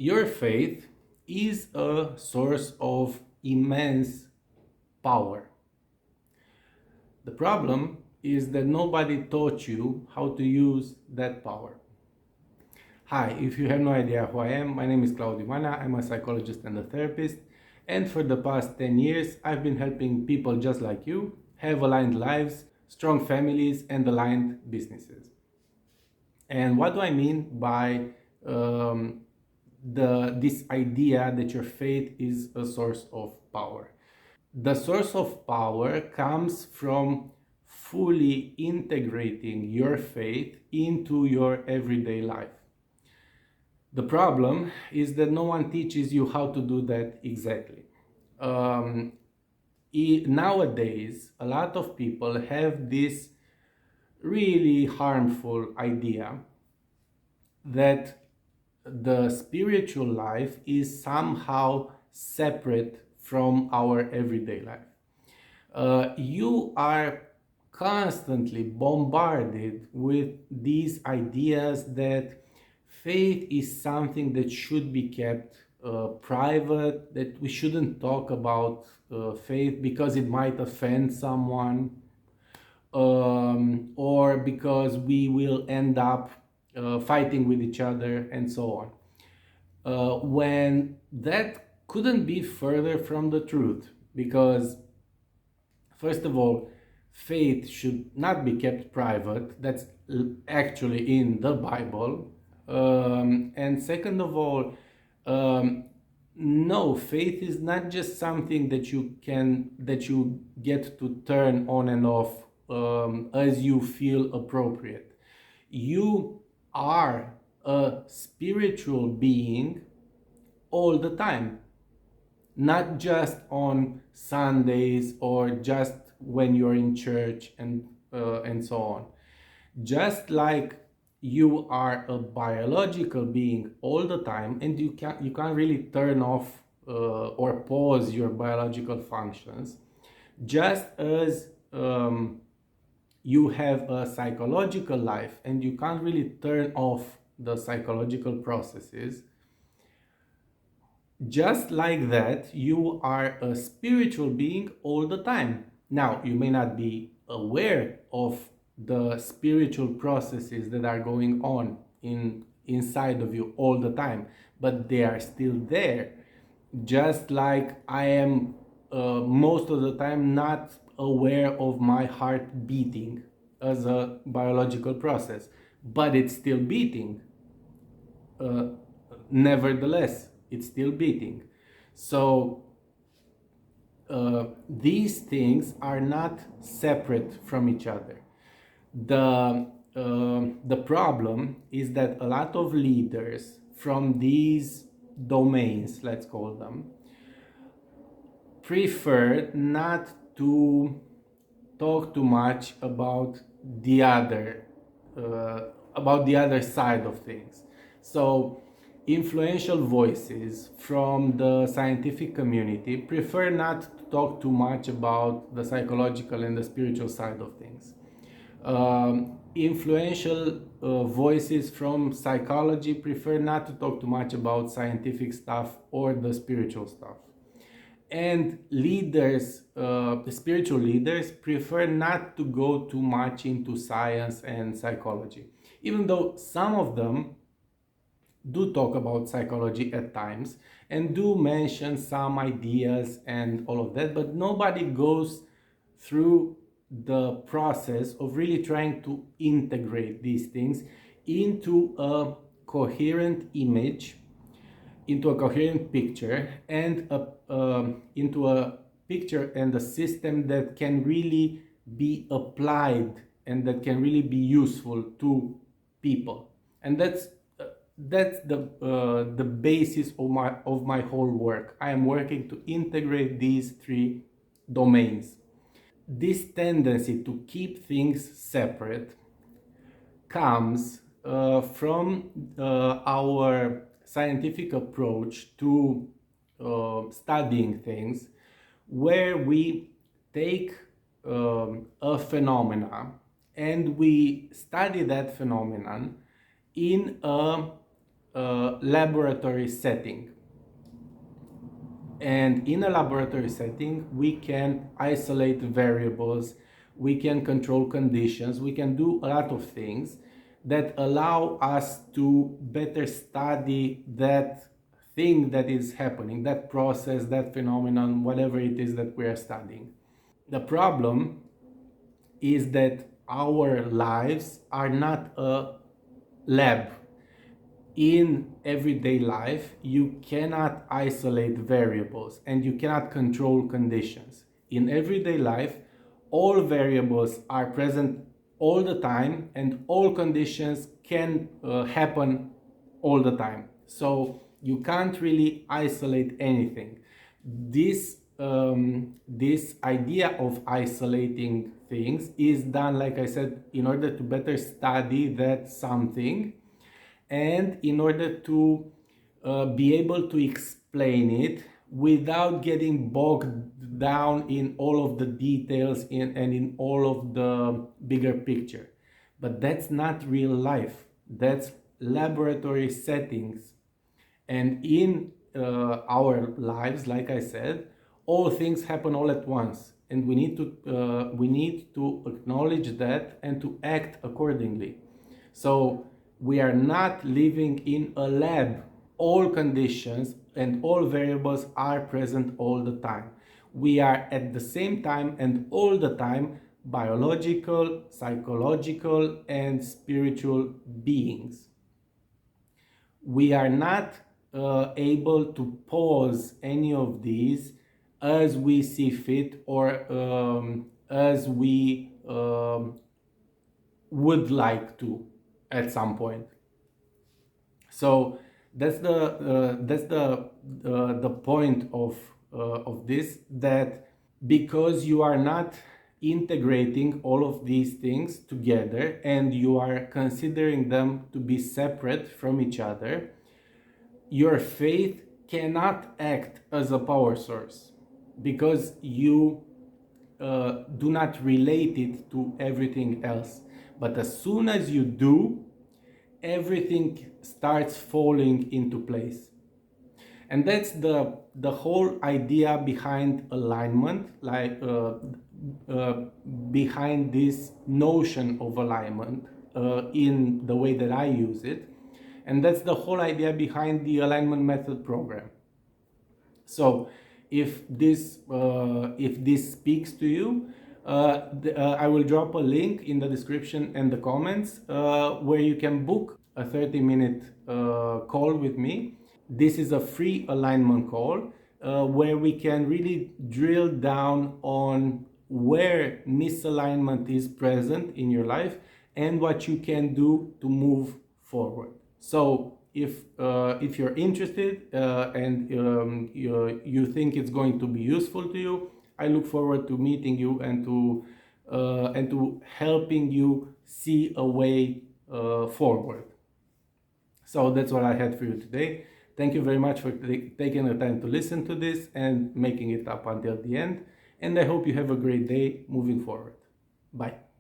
Your faith is a source of immense power. The problem is that nobody taught you how to use that power. Hi, if you have no idea who I am, my name is Claudiu Manea. I'm a psychologist and a therapist. And for the past 10 years, I've been helping people just like you have aligned lives, strong families, and aligned businesses. And what do I mean by this idea that your faith is a source of power? The source of power comes from fully integrating your faith into your everyday life. The problem is that no one teaches you how to do that exactly. Um, Nowadays, a lot of people have this really harmful idea that the spiritual life is somehow separate from our everyday life. You are constantly bombarded with these ideas that faith is something that should be kept private, that we shouldn't talk about faith because it might offend someone, or because we will end up fighting with each other and so on. When that couldn't be further from the truth, because first of all, faith should not be kept private. That's actually in the Bible. And second of all, no, faith is not just something that you get to turn on and off as you feel appropriate. You are a spiritual being all the time, not just on Sundays or just when you're in church and so on. Just like you are a biological being all the time, and you can't really turn off or pause your biological functions, just as you have a psychological life and you can't really turn off the psychological processes. Just like that, you are a spiritual being all the time. Now, you may not be aware of the spiritual processes that are going on inside of you all the time, but they are still there. Just like I am most of the time not aware of my heart beating as a biological process, but it's still beating. Uh, Nevertheless, it's still beating. So these things are not separate from each other. The problem is that a lot of leaders from these domains, let's call them, prefer not to talk too much about the other side of things. So influential voices from the scientific community prefer not to talk too much about the psychological and the spiritual side of things. Influential voices from psychology prefer not to talk too much about scientific stuff or the spiritual stuff. And leaders, spiritual leaders, prefer not to go too much into science and psychology, even though some of them do talk about psychology at times and do mention some ideas and all of that, but nobody goes through the process of really trying to integrate these things into a coherent image, into a coherent picture, and into a picture and a system that can really be applied and that can really be useful to people. And that's the basis of my whole work. I am working to integrate these three domains. This tendency to keep things separate comes from our scientific approach to studying things, where we take a phenomena and we study that phenomenon in a laboratory setting. And in a laboratory setting, we can isolate variables, we can control conditions, we can do a lot of things that allow us to better study that thing that is happening, that process, that phenomenon, whatever it is that we are studying. The problem is that our lives are not a lab. In everyday life, you cannot isolate variables and you cannot control conditions. In everyday life, all variables are present all the time and all conditions can happen all the time. So you can't really isolate anything. This idea of isolating things is done, like I said, in order to better study that something and in order to be able to explain it without getting bogged down in all of the details and in all of the bigger picture. But that's not real life. That's laboratory settings. And in our lives, like I said, all things happen all at once. And we need to acknowledge that and to act accordingly. So we are not living in a lab. All conditions and all variables are present all the time. We are at the same time and all the time biological, psychological, and spiritual beings. We are not able to pause any of these as we see fit or as we would like to at some point. So that's the point of this, that because you are not integrating all of these things together and you are considering them to be separate from each other, your faith cannot act as a power source because you do not relate it to everything else. But as soon as you do, everything starts falling into place. And that's the whole idea behind alignment, like behind this notion of alignment in the way that I use it. And that's the whole idea behind the alignment method program. So if this speaks to you, I will drop a link in the description and the comments where you can book a 30-minute call with me. This is a free alignment call where we can really drill down on where misalignment is present in your life and what you can do to move forward. So if you're interested and you think it's going to be useful to you, I look forward to meeting you and to helping you see a way forward. So that's what I had for you today. Thank you very much for taking the time to listen to this and making it up until the end. And I hope you have a great day moving forward. Bye.